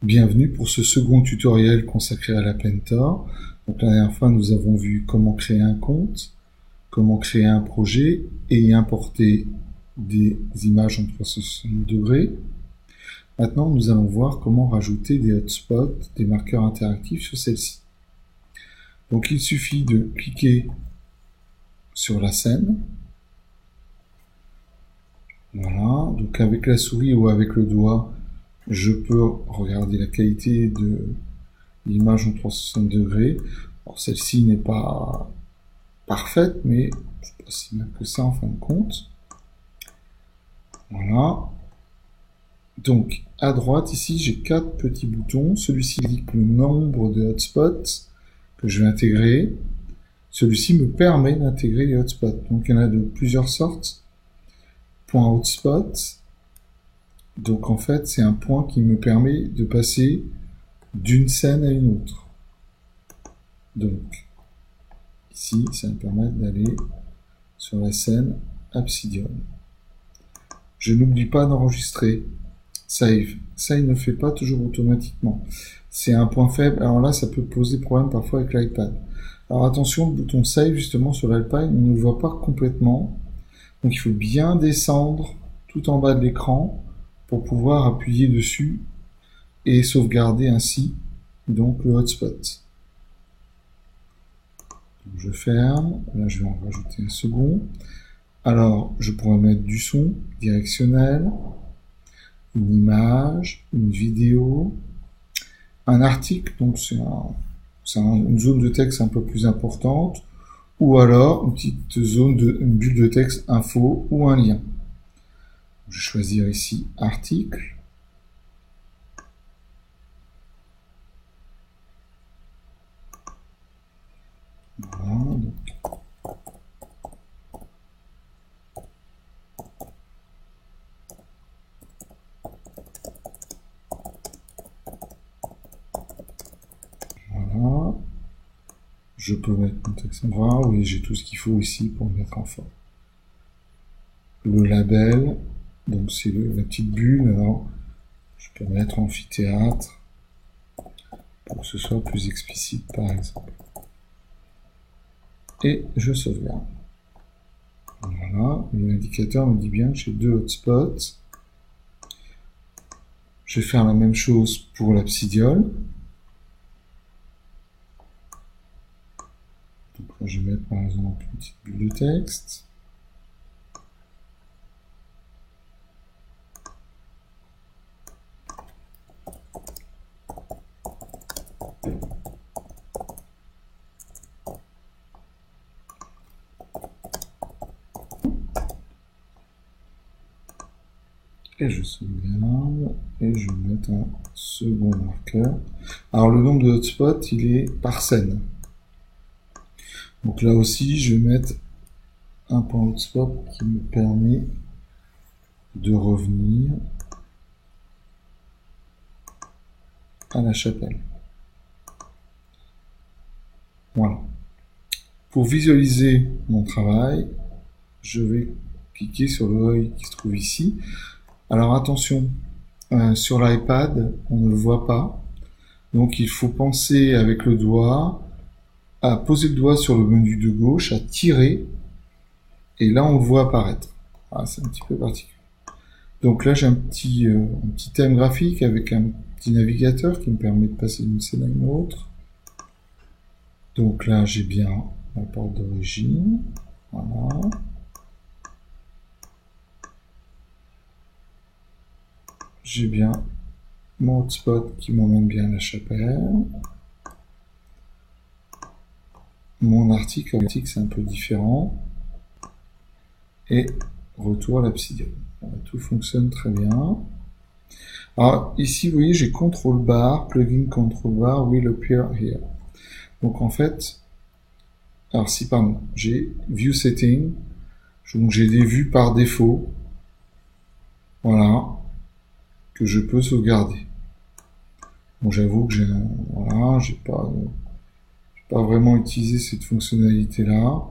Bienvenue pour ce second tutoriel consacré à l'Appentor. Donc la dernière fois, nous avons vu comment créer un compte, comment créer un projet et y importer des images en 360 degrés. Maintenant, nous allons voir comment rajouter des hotspots, des marqueurs interactifs sur celle-ci. Donc il suffit de cliquer sur la scène. Voilà, donc avec la souris ou avec le doigt, je peux regarder la qualité de l'image en 360 degrés. Alors celle-ci n'est pas parfaite, mais c'est pas si mal que ça en fin de compte. Voilà. Donc à droite ici, j'ai 4 petits boutons. Celui-ci indique le nombre de hotspots que je vais intégrer. Celui-ci me permet d'intégrer les hotspots. Donc il y en a de plusieurs sortes. Point hotspot. Donc en fait, c'est un point qui me permet de passer d'une scène à une autre. Donc ici, ça me permet d'aller sur la scène Obsidian. Je n'oublie pas d'enregistrer. Save. Ça, il ne fait pas toujours automatiquement. C'est un point faible. Alors là, ça peut poser problème parfois avec l'iPad. Alors attention, le bouton Save, justement, sur l'iPad, on ne le voit pas complètement. Donc il faut bien descendre tout en bas de l'écran pour pouvoir appuyer dessus et sauvegarder ainsi donc le hotspot. Donc je ferme, là je vais en rajouter un second. Alors je pourrais mettre du son directionnel, une image, une vidéo, un article, donc c'est une zone de texte un peu plus importante, ou alors une petite zone une bulle de texte info ou un lien. Je vais choisir ici article. Voilà, donc. Voilà. Je peux mettre mon texte en gras. Oui, j'ai tout ce qu'il faut ici pour me mettre en forme. Le label, donc c'est la petite bulle. Alors, je peux mettre amphithéâtre pour que ce soit plus explicite, par exemple. Et je sauvegarde. Voilà, l'indicateur me dit bien que j'ai 2 hotspots. Je vais faire la même chose pour l'Obsidian. Donc là, je vais mettre par exemple une petite bulle de texte. Et je sauvegarde, et je vais mettre un second marqueur. Alors le nombre de hotspots, il est par scène. Donc là aussi, je vais mettre un point hotspot qui me permet de revenir à la chapelle. Voilà. Pour visualiser mon travail, je vais cliquer sur l'œil qui se trouve ici. Alors attention, sur l'iPad, on ne le voit pas. Donc il faut penser avec le doigt à poser le doigt sur le menu de gauche, à tirer, et là on le voit apparaître. Ah, c'est un petit peu particulier. Donc là j'ai un petit thème graphique avec un petit navigateur qui me permet de passer d'une scène à une autre. Donc là j'ai bien la porte d'origine. Voilà. J'ai bien mon hotspot qui m'emmène bien à la chapelle. Mon article c'est un peu différent. Et retour à l'Obsidian. Tout fonctionne très bien. Alors ici, vous voyez, j'ai Control Bar, Plugin Control Bar will appear here. Donc en fait, alors si pardon, j'ai View Setting, donc j'ai des vues par défaut. Voilà. Que je peux sauvegarder. Bon, j'avoue que voilà, j'ai pas vraiment utilisé cette fonctionnalité là.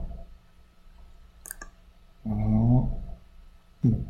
Voilà. Bon.